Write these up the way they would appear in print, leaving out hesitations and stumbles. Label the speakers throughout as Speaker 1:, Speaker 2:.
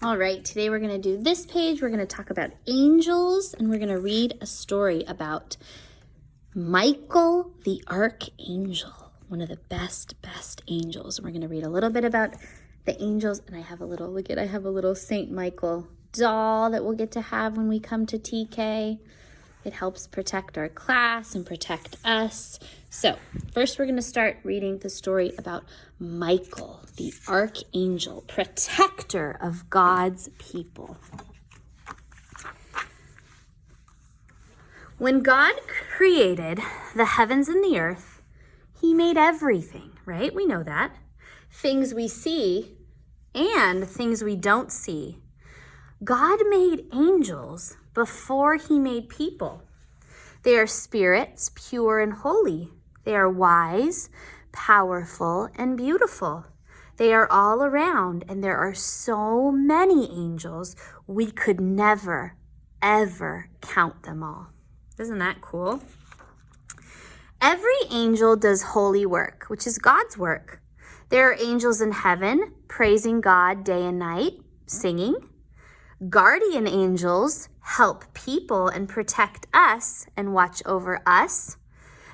Speaker 1: All right, today we're going to do this page. We're going to talk about angels, and we're going to read a story about Michael the Archangel, one of the best angels. And we're going to read a little bit about the angels, and I have a little Saint Michael doll that we'll get to have when we come to TK. It helps protect our class and protect us. So first we're going to start reading the story about Michael, the archangel, protector of God's people. When God created the heavens and the earth, he made everything, right? We know that. Things we see and things we don't see. God made angels before he made people. They are spirits, pure and holy. They are wise, powerful, and beautiful. They are all around, and there are so many angels, we could never, ever count them all. Isn't that cool? Every angel does holy work, which is God's work. There are angels in heaven, praising God day and night, singing. Guardian angels help people and protect us and watch over us.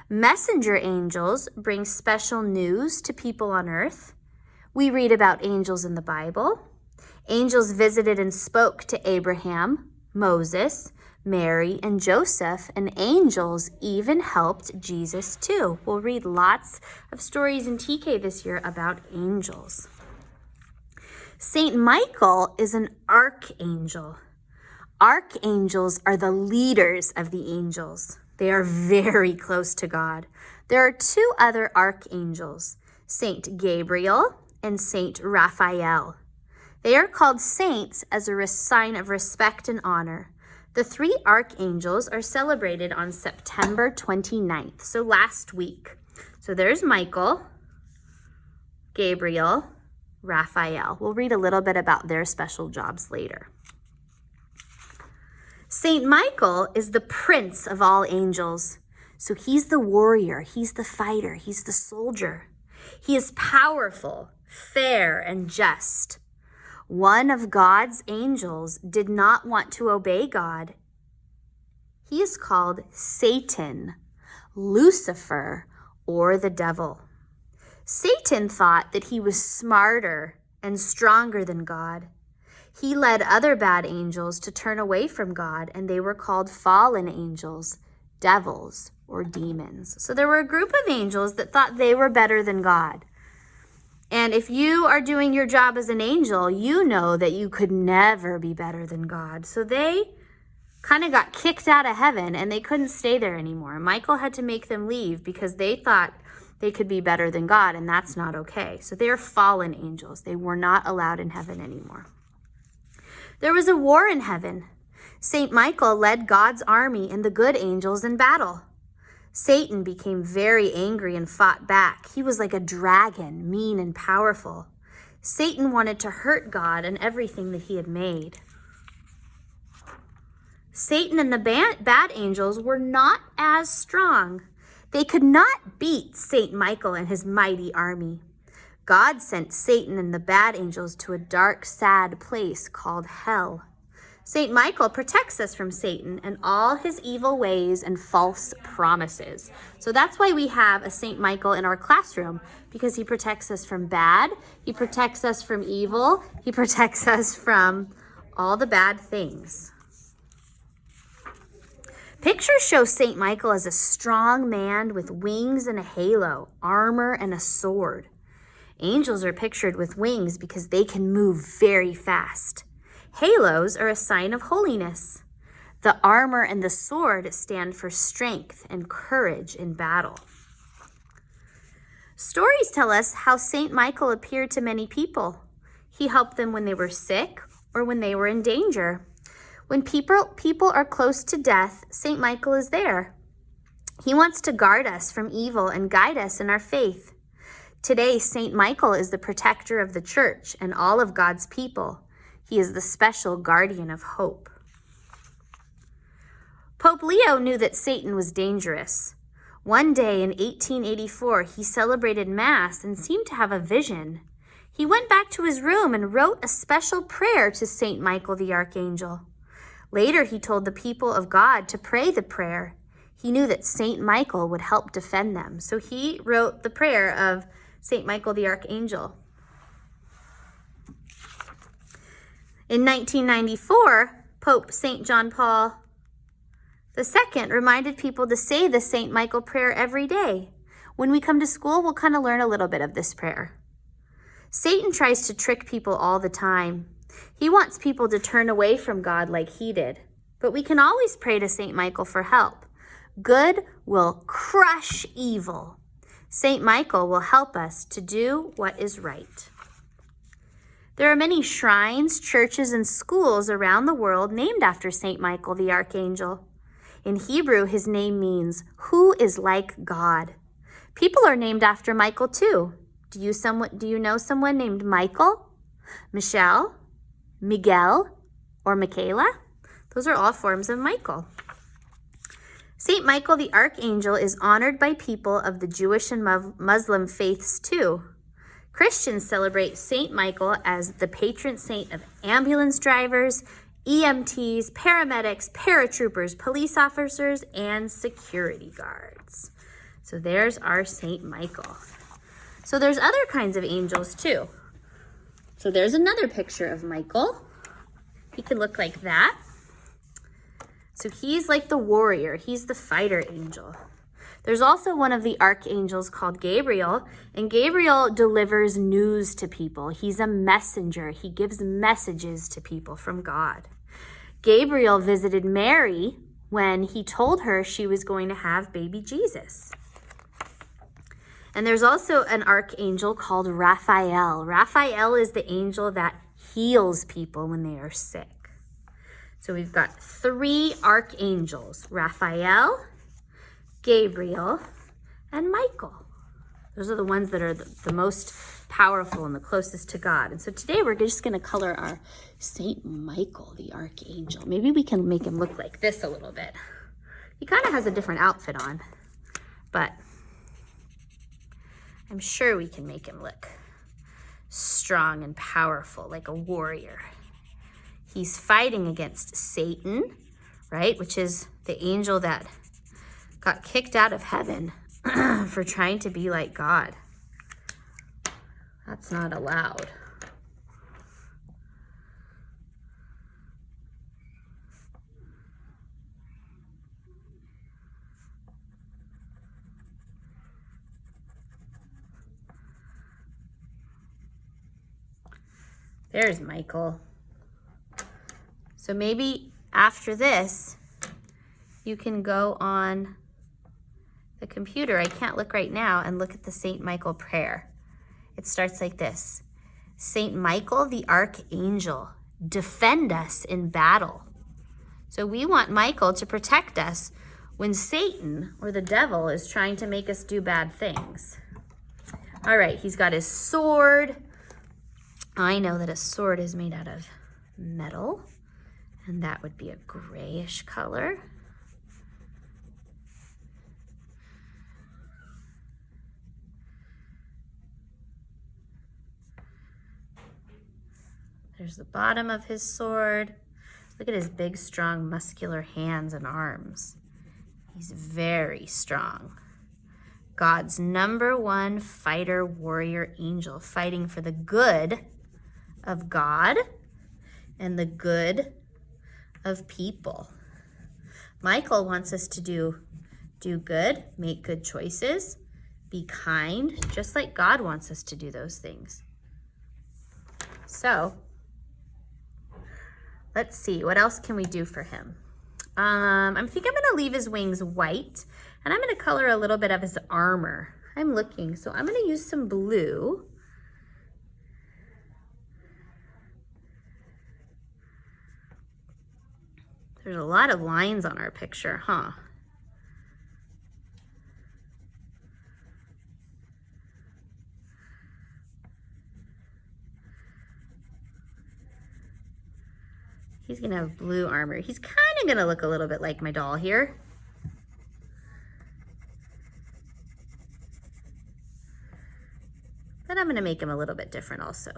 Speaker 1: Messenger angels bring special news to people on earth. We read about angels in the Bible. Angels visited and spoke to Abraham, Moses, Mary, and Joseph, and angels even helped Jesus too. We'll read lots of stories in TK this year about angels. Saint Michael is an archangel. Archangels are the leaders of the angels. They are very close to God. There are two other archangels, Saint Gabriel and Saint Raphael. They are called saints as a sign of respect and honor. The three archangels are celebrated on September 29th, so last week. So there's Michael, Gabriel, Raphael. We'll read a little bit about their special jobs later. Saint Michael is the prince of all angels. So he's the warrior, he's the fighter, he's the soldier. He is powerful, fair, and just. One of God's angels did not want to obey God. He is called Satan, Lucifer, or the devil. Satan thought that he was smarter and stronger than God. He led other bad angels to turn away from God, and they were called fallen angels, devils, or demons. So there were a group of angels that thought they were better than God. And if you are doing your job as an angel, you know that you could never be better than God. So they kind of got kicked out of heaven, and they couldn't stay there anymore. Michael had to make them leave because they thought they could be better than God, and that's not okay. So they're fallen angels. They were not allowed in heaven anymore. There was a war in heaven. Saint Michael led God's army and the good angels in battle. Satan became very angry and fought back. He was like a dragon, mean and powerful. Satan wanted to hurt God and everything that he had made. Satan and the bad angels were not as strong. They could not beat Saint Michael and his mighty army. God sent Satan and the bad angels to a dark, sad place called hell. Saint Michael protects us from Satan and all his evil ways and false promises. So that's why we have a Saint Michael in our classroom, because he protects us from bad, he protects us from evil, he protects us from all the bad things. Pictures show Saint Michael as a strong man with wings and a halo, armor and a sword. Angels are pictured with wings because they can move very fast. Halos are a sign of holiness. The armor and the sword stand for strength and courage in battle. Stories tell us how Saint Michael appeared to many people. He helped them when they were sick or when they were in danger. When people are close to death, Saint Michael is there. He wants to guard us from evil and guide us in our faith. Today, Saint Michael is the protector of the church and all of God's people. He is the special guardian of hope. Pope Leo knew that Satan was dangerous. One day in 1884, he celebrated Mass and seemed to have a vision. He went back to his room and wrote a special prayer to Saint Michael the Archangel. Later, he told the people of God to pray the prayer. He knew that Saint Michael would help defend them. So he wrote the prayer of Saint Michael the Archangel. In 1994, Pope St. John Paul II reminded people to say the St. Michael prayer every day. When we come to school, we'll kind of learn a little bit of this prayer. Satan tries to trick people all the time. He wants people to turn away from God like he did. But we can always pray to St. Michael for help. Good will crush evil. St. Michael will help us to do what is right. There are many shrines, churches, and schools around the world named after St. Michael the Archangel. In Hebrew, his name means, "Who is like God?" People are named after Michael too. Do you know someone named Michael, Michelle, Miguel, or Michaela? Those are all forms of Michael. St. Michael the Archangel is honored by people of the Jewish and Muslim faiths too. Christians celebrate St. Michael as the patron saint of ambulance drivers, EMTs, paramedics, paratroopers, police officers, and security guards. So there's our St. Michael. So there's other kinds of angels too. So there's another picture of Michael. He can look like that. So he's like the warrior. He's the fighter angel. There's also one of the archangels called Gabriel, and Gabriel delivers news to people. He's a messenger. He gives messages to people from God. Gabriel visited Mary when he told her she was going to have baby Jesus. And there's also an archangel called Raphael. Raphael is the angel that heals people when they are sick. So we've got 3 archangels, Raphael, Gabriel, and Michael. Those are the ones that are the most powerful and the closest to God. And so today we're just going to color our Saint Michael, the Archangel. Maybe we can make him look like this a little bit. He kind of has a different outfit on, but I'm sure we can make him look strong and powerful, like a warrior. He's fighting against Satan, right? Which is the angel that got kicked out of heaven for trying to be like God. That's not allowed. There's Michael. So maybe after this, you can go on the computer. I can't look right now and look at the St. Michael prayer. It starts like this. St. Michael the Archangel, defend us in battle. So we want Michael to protect us when Satan or the devil is trying to make us do bad things. All right, he's got his sword. I know that a sword is made out of metal, and that would be a grayish color. There's the bottom of his sword. Look at his big, strong, muscular hands and arms. He's very strong. God's #1 fighter, warrior, angel, fighting for the good of God and the good of people. Michael wants us to do good, make good choices, be kind, just like God wants us to do those things. So, let's see, what else can we do for him? I think I'm gonna leave his wings white, and I'm gonna color a little bit of his armor. I'm looking, so I'm gonna use some blue. There's a lot of lines on our picture, huh? He's gonna have blue armor. He's kind of gonna look a little bit like my doll here. But I'm going to make him a little bit different also.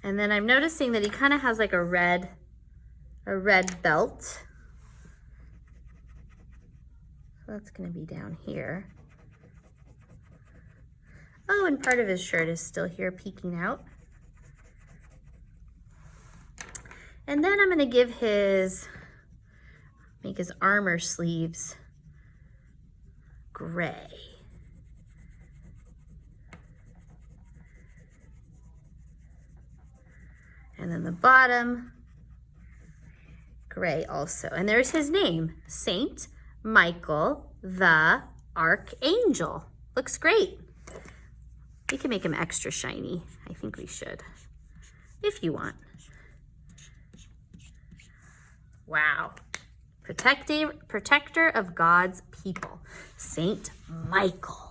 Speaker 1: And then I'm noticing that he kind of has like a red belt. So that's going to be down here. Oh, and part of his shirt is still here peeking out. And then I'm going to make his armor sleeves gray. And then the bottom, gray also. And there's his name, Saint Michael the Archangel. Looks great. We can make him extra shiny. I think we should, if you want. Wow. Protector of God's people, Saint Michael.